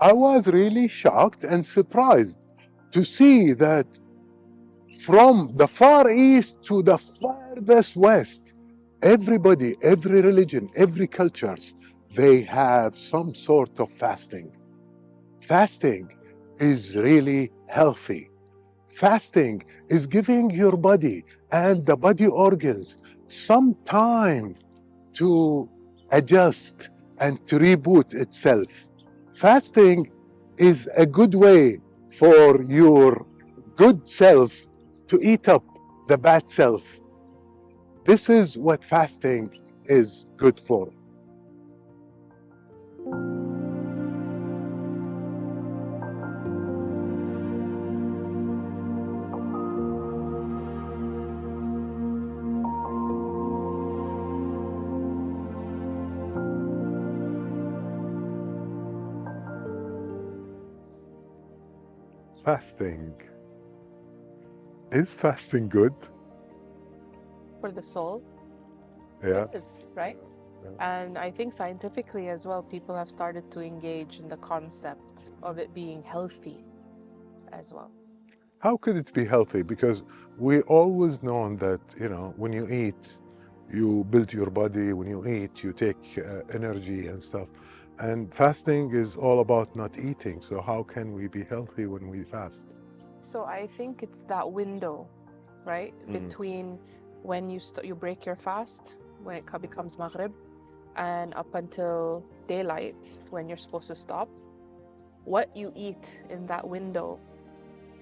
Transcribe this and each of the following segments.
I was really shocked and surprised to see that from the far east to the farthest west, everybody, every religion, every cultures, they have some sort of fasting. Fasting is really healthy. Fasting is giving your body and the body organs some time to adjust and to reboot itself. Fasting is a good way for your good cells to eat up the bad cells. This is what fasting is good for. Fasting. Is fasting good? For the soul, Yeah. it is, right? Yeah. And I think scientifically as well, people have started to engage in the concept of it being healthy as well. How could it be healthy? Because we always known that, when you eat, you build your body. When you eat, you take energy and stuff. And fasting is all about not eating. So how can we be healthy when we fast? So I think it's that window, right, Mm. between when you break your fast, when it becomes Maghrib, and up until daylight, when you're supposed to stop. What you eat in that window,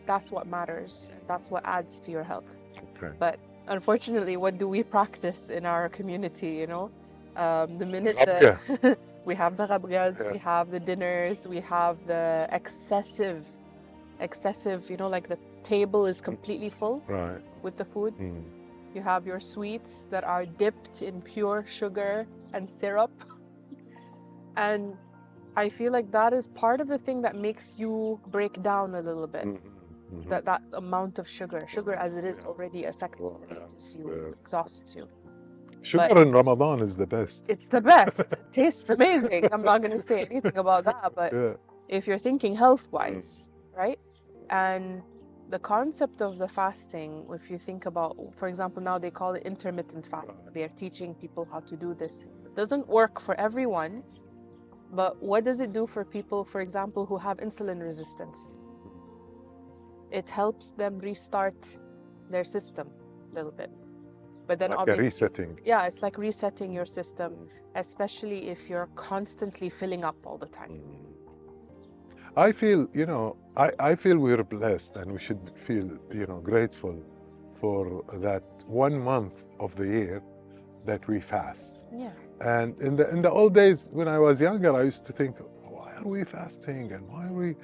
that's what matters. That's what adds to your health. Okay. But unfortunately, what do we practice in our community? The minute Rabga. that we have the rabgas, Yeah. we have the dinners, we have the excessive, like the table is completely full Right. with the food. Mm. You have your sweets that are dipped in pure sugar and syrup. And I feel like that is part of the thing that makes you break down a little bit. Mhm. That amount of sugar as it is Yeah. already affects you, Yes, you, yes. exhausts you. Sugar But in Ramadan is the best. it's the best. It tastes amazing. I'm not going to say anything about that, but Yeah. if you're thinking health-wise, right? And the concept of the fasting, if you think about, for example, now they call it intermittent fasting. They're teaching people how to do this. Doesn't work for everyone, but what does it do for people, for example, who have insulin resistance? It helps them restart their system a little bit. But then Like a obviously, resetting. yeah, it's like resetting your system, especially if you're constantly filling up all the time. I feel, I feel we're blessed and we should feel, grateful for that 1 month of the year that we fast. Yeah. And in the old days when I was younger, I used to think, why are we fasting and why are we,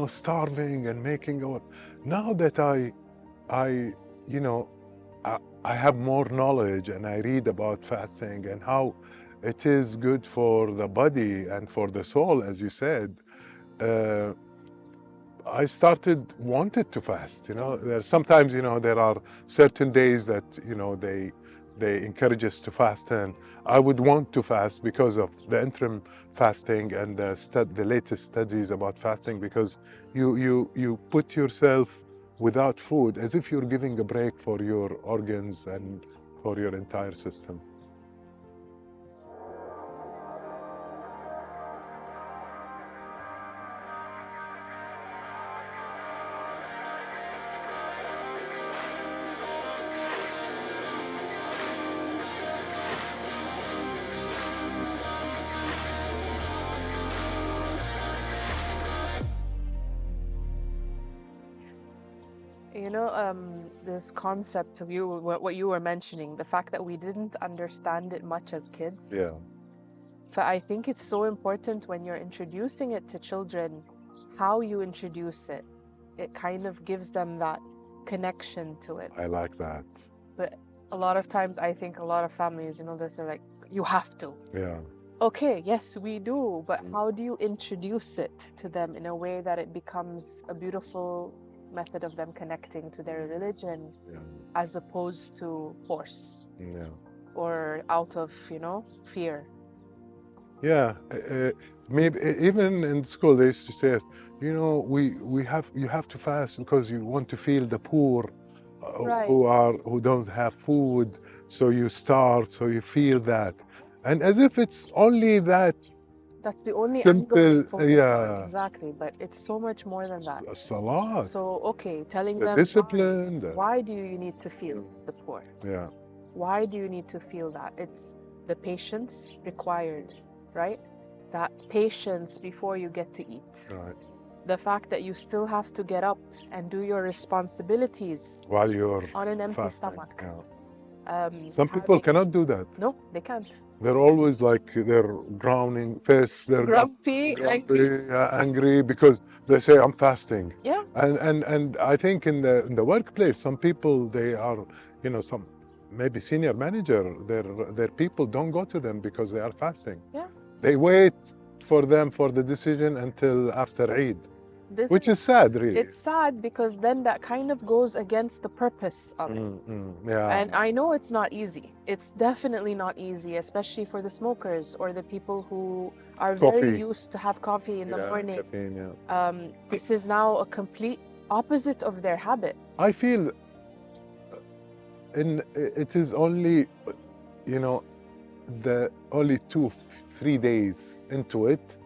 starving and making our. Now that I, you know, I have more knowledge and I read about fasting and how it is good for the body and for the soul, as you said. I wanted to fast. There sometimes, there are certain days that, they encourage us to fast, and I would want to fast because of the interim fasting and the latest studies about fasting, because you put yourself without food as if you're giving a break for your organs and for your entire system. This concept of what you were mentioning, the fact that we didn't understand it much as kids. Yeah, But I think it's so important when you're introducing it to children, how you introduce it. It kind of gives them that connection to it. I like that. But a lot of times, I think a lot of families, they say like, you have to. Yeah. Okay, yes, we do, but how do you introduce it to them in a way that it becomes a beautiful method of them connecting to their religion, as opposed to force Yeah. or out of, fear? Yeah, maybe even in school they used to say, you know, you have to fast because you want to feel the poor Right. who don't have food, so you starve, so you feel that, and as if it's only that That's the only angle they simple. focused on. Yeah, Exactly. But it's so much more than that. it's a lot. So, okay, telling The them discipline. why do you need to feel the poor? Yeah, Why do you need to feel that? It's the patience required, right? That patience before you get to eat. right. The fact that you still have to get up and do your responsibilities While you're on an empty fasting. stomach. Yeah. Some people cannot do that. No, they can't. They're always like they're drowning face. They're Grumpy, angry. angry because they say I'm fasting. Yeah. And I think in the workplace, some people they are, you know, some maybe senior manager, their people don't go to them because they are fasting. Yeah. They wait for them for the decision until after Eid, which is sad, really. It's sad because then that kind of goes against the purpose of it. Yeah. And I know it's not easy. It's definitely not easy, especially for the smokers or the people who are very used to have coffee in the morning. Caffeine, yeah. This is now a complete opposite of their habit. I feel it is only, you know, the only 2-3 days into it,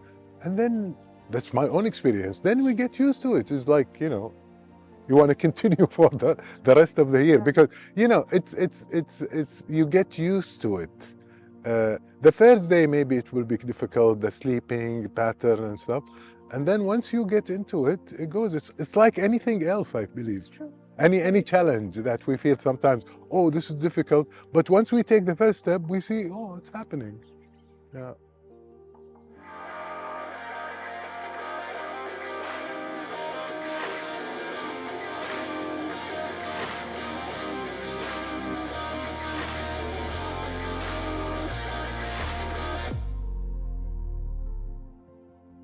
and then that's my own experience. Then we get used to it. It's like, you know, you want to continue for the rest of the year because, you know, it's you get used to it. The first day maybe it will be difficult, the sleeping pattern and stuff, and then once you get into it, it goes. It's like anything else, I believe. It's true. Any challenge that we feel sometimes, oh, this is difficult, but once we take the first step, we see, oh, it's happening. Yeah.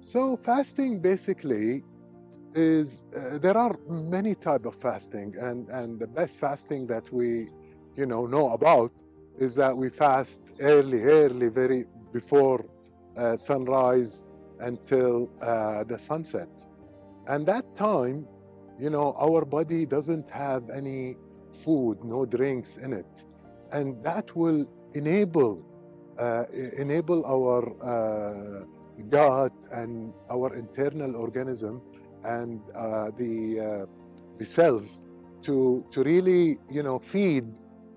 So fasting basically is there are many type of fasting, and the best fasting that we know about is that we fast early very before sunrise until the sunset, and that time our body doesn't have any food, no drinks in it, and that will enable our gut and our internal organism and the cells to really feed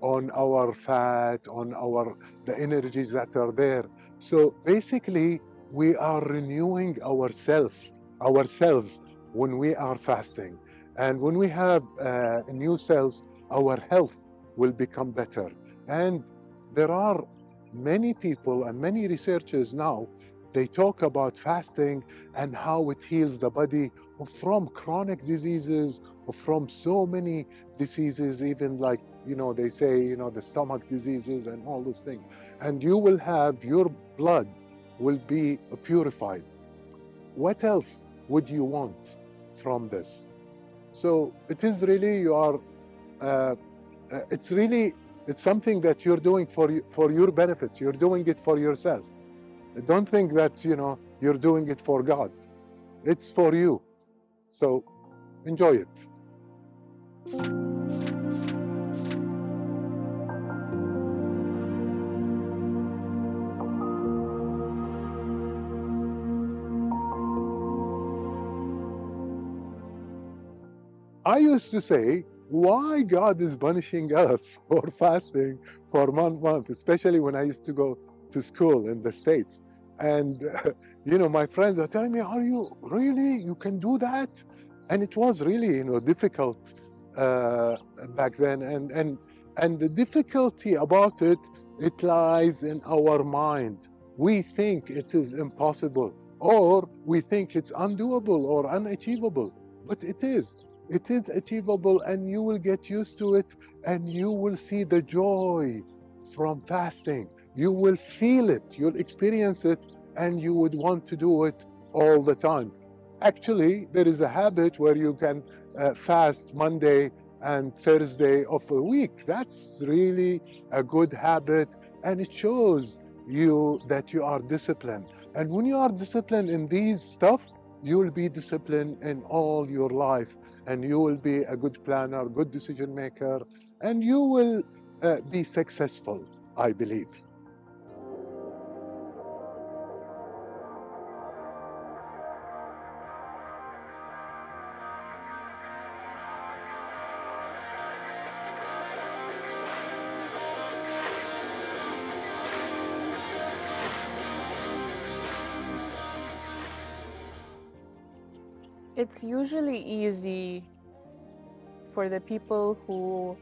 on our fat, on the energies that are there. So basically we are renewing ourselves when we are fasting, and when we have new cells, our health will become better. And there are many people and many researchers now, they talk about fasting and how it heals the body from chronic diseases, from so many diseases, even like, they say, the stomach diseases and all those things. And you will have your blood will be purified. What else would you want from this? So it is really, it's something that you're doing for your benefit. You're doing it for yourself. Don't think that, you're doing it for God. It's for you. So enjoy it. I used to say, why God is punishing us for fasting for 1 month, especially when I used to go to school in the States. And, my friends are telling me, are you really, you can do that? And it was really, difficult back then. And the difficulty about it, it lies in our mind. We think it is impossible, or we think it's undoable or unachievable, but it is. It is achievable, and you will get used to it, and you will see the joy from fasting. You will feel it, you'll experience it, and you would want to do it all the time. Actually, there is a habit where you can fast Monday and Thursday of a week. That's really a good habit, and it shows that you are disciplined. And when you are disciplined in these stuff, you will be disciplined in all your life, and you will be a good planner, good decision maker, and you will be successful, I believe. It's usually easy for the people who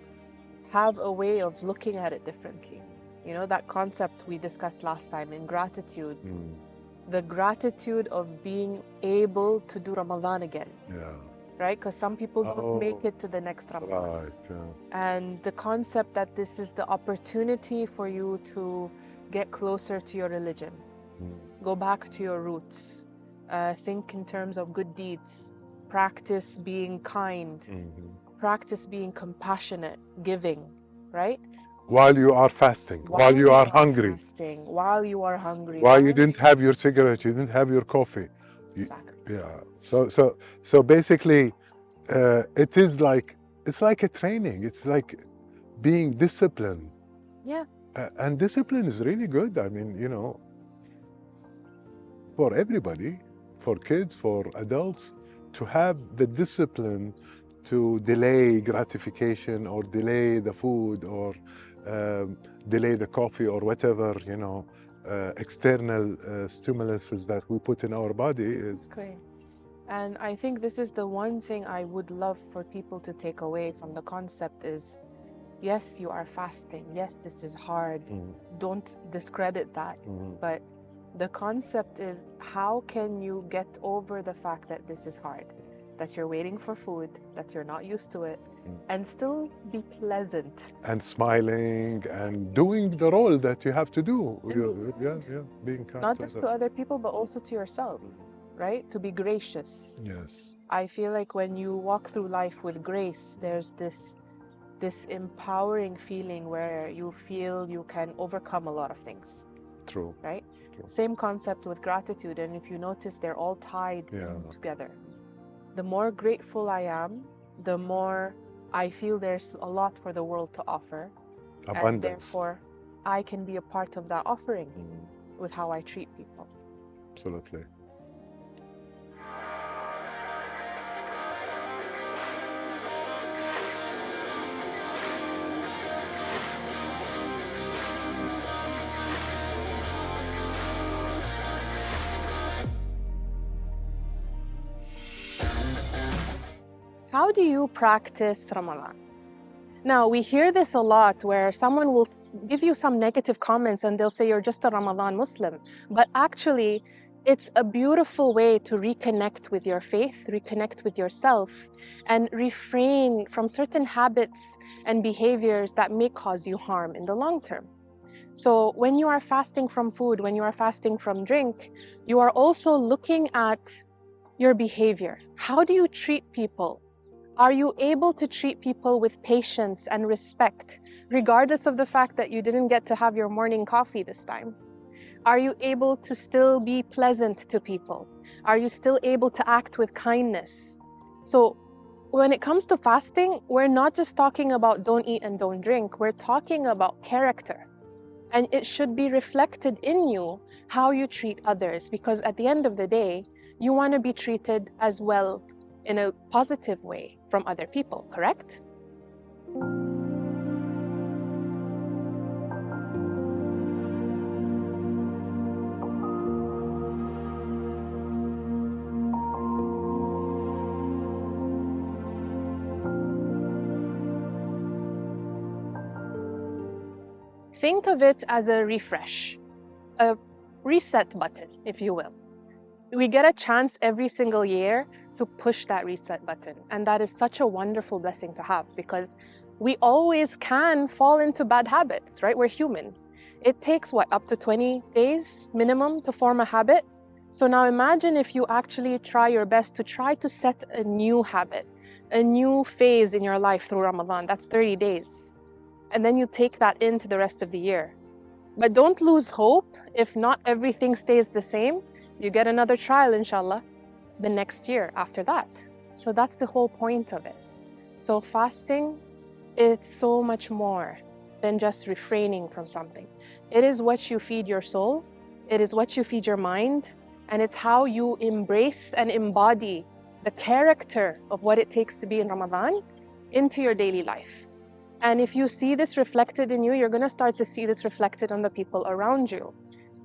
have a way of looking at it differently. You know, that concept we discussed last time in gratitude, the gratitude of being able to do Ramadan again, Yeah. right? Because some people don't make Oh, it to the next Ramadan. right. Yeah. And the concept that this is the opportunity for you to get closer to your religion, go back to your roots, think in terms of good deeds, practice being kind, practice being compassionate, giving, right? While you are fasting, while you are hungry, fasting, while you are hungry, while you didn't have your cigarette, you didn't have your coffee. Exactly. Yeah. So basically, it is like, it's like a training. It's like being disciplined. Yeah. And discipline is really good. I mean, you know, for everybody, for kids, for adults, to have the discipline to delay gratification or delay the food or delay the coffee or whatever, you know, external stimuluses that we put in our body is. Great. And I think this is the one thing I would love for people to take away from the concept is, yes, you are fasting. Yes, this is hard. Don't discredit that. But the concept is, how can you get over the fact that this is hard? That you're waiting for food, that you're not used to it, and still be pleasant. And smiling and doing the role that you have to do. Being kind. Not just to other people, but also to yourself, right? To be gracious. Yes. I feel like when you walk through life with grace, there's this empowering feeling where you feel you can overcome a lot of things. True. Right? True. Same concept with gratitude. And if you notice, they're all tied in together. The more grateful I am, the more I feel there's a lot for the world to offer. Abundance. And therefore, I can be a part of that offering with how I treat people. Absolutely. How do you practice Ramadan? Now, we hear this a lot where someone will give you some negative comments and they'll say you're just a Ramadan Muslim. But actually, it's a beautiful way to reconnect with your faith, reconnect with yourself, and refrain from certain habits and behaviors that may cause you harm in the long term. So when you are fasting from food, when you are fasting from drink, you are also looking at your behavior. How do you treat people? Are you able to treat people with patience and respect, regardless of the fact that you didn't get to have your morning coffee this time? Are you able to still be pleasant to people? Are you still able to act with kindness? So when it comes to fasting, we're not just talking about don't eat and don't drink. We're talking about character. And it should be reflected in you how you treat others, because at the end of the day, you want to be treated as well in a positive way from other people, correct? Think of it as a refresh, a reset button, if you will. We get a chance every single year to push that reset button. And that is such a wonderful blessing to have, because we always can fall into bad habits, right? We're human. It takes what, up to 20 days minimum to form a habit? So now imagine if you actually try your best to try to set a new habit, a new phase in your life through Ramadan. That's 30 days. And then you take that into the rest of the year. But don't lose hope. If not everything stays the same, you get another trial, inshallah, the next year after that. So that's the whole point of it. So fasting, it's so much more than just refraining from something. It is what you feed your soul, it is what you feed your mind, and it's how you embrace and embody the character of what it takes to be in Ramadan into your daily life. And if you see this reflected in you, you're going to start to see this reflected on the people around you.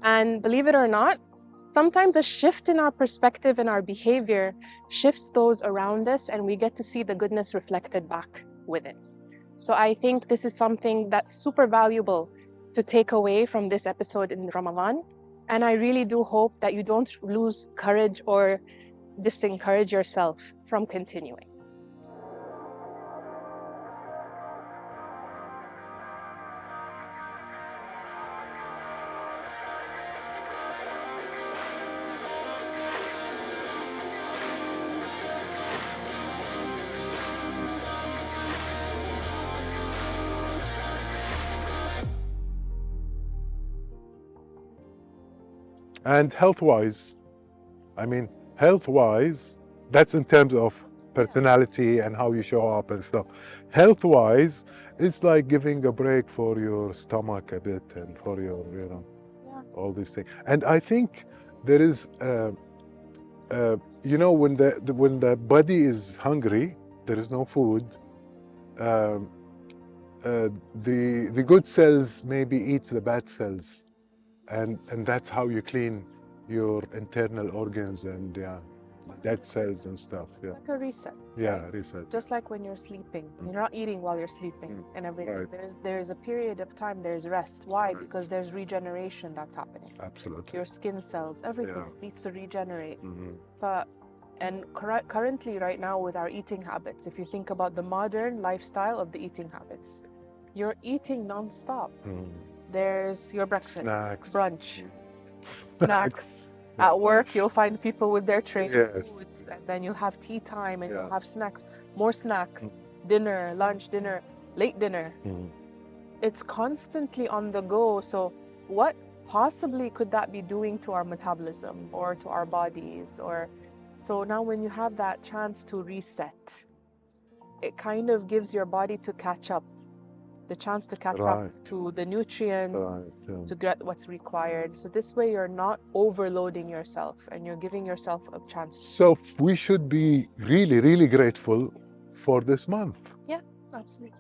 And believe it or not, sometimes a shift in our perspective and our behavior shifts those around us, and we get to see the goodness reflected back with it. So I think this is something that's super valuable to take away from this episode in Ramadan. And I really do hope that you don't lose courage or disencourage yourself from continuing. And health-wise, I mean, health-wise, that's in terms of personality and how you show up and stuff. Health-wise, it's like giving a break for your stomach a bit and for your, Yeah. all these things. And I think there is, when the body is hungry, there is no food. The good cells maybe eat the bad cells, and that's how you clean your internal organs and dead cells and stuff. Yeah, It's like a reset. yeah, reset. Just like when you're sleeping, you're not eating while you're sleeping and everything. Right. There's a period of time, there's rest. Why? Right. Because there's regeneration that's happening. Absolutely. Your skin cells, everything needs to regenerate. Mhm. And currently, right now, with our eating habits, if you think about the modern lifestyle of the eating habits, you're eating nonstop. There's your breakfast, Snacks. brunch, snacks. At work, you'll find people with their tray of foods, and then you'll have tea time and you'll have snacks, more snacks, dinner, lunch, dinner, late dinner. It's constantly on the go. So what possibly could that be doing to our metabolism or to our bodies? So now when you have that chance to reset, it kind of gives your body to catch up, the chance to catch up to the nutrients, to get what's required. So this way you're not overloading yourself and you're giving yourself a chance. So we should be really, really grateful for this month. Yeah, absolutely.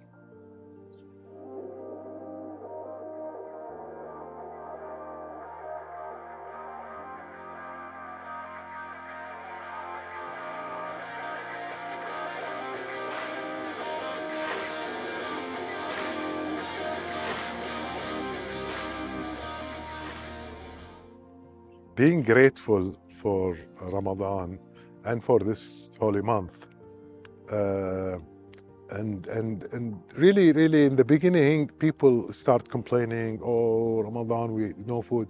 Being grateful for Ramadan and for this holy month. And really, really, in the beginning, people start complaining, oh, Ramadan, no food.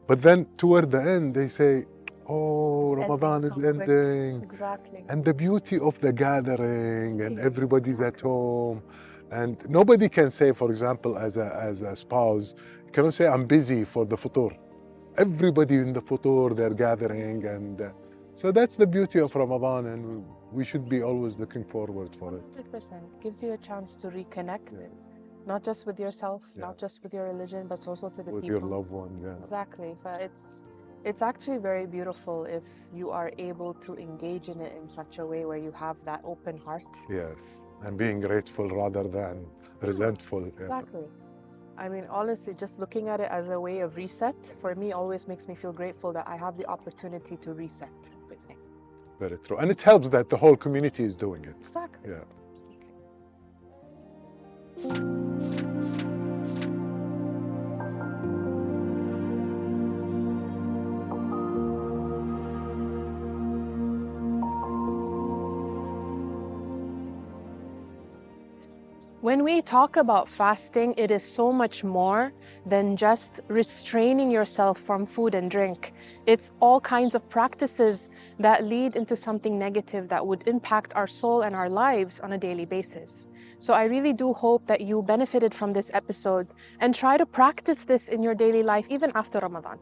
But then toward the end, they say, oh, Ramadan is ending. Exactly. And the beauty of the gathering and everybody's at home. And nobody can say, for example, as a spouse, you cannot say, I'm busy for the futur. Everybody in the futur, they're gathering. And so that's the beauty of Ramadan. And we should be always looking forward for it. 100%. Gives you a chance to reconnect, not just with yourself, not just with your religion, but also to the with people. your loved one. Yeah. Exactly. It's actually very beautiful if you are able to engage in it in such a way where you have that open heart. Yes. And being grateful rather than resentful. Exactly. I mean, honestly, just looking at it as a way of reset, for me, always makes me feel grateful that I have the opportunity to reset everything. Very true. And it helps that the whole community is doing it. Exactly. Yeah. When when we talk about fasting, it is so much more than just restraining yourself from food and drink. It's all kinds of practices that lead into something negative that would impact our soul and our lives on a daily basis. So I really do hope that you benefited from this episode and try to practice this in your daily life even after Ramadan.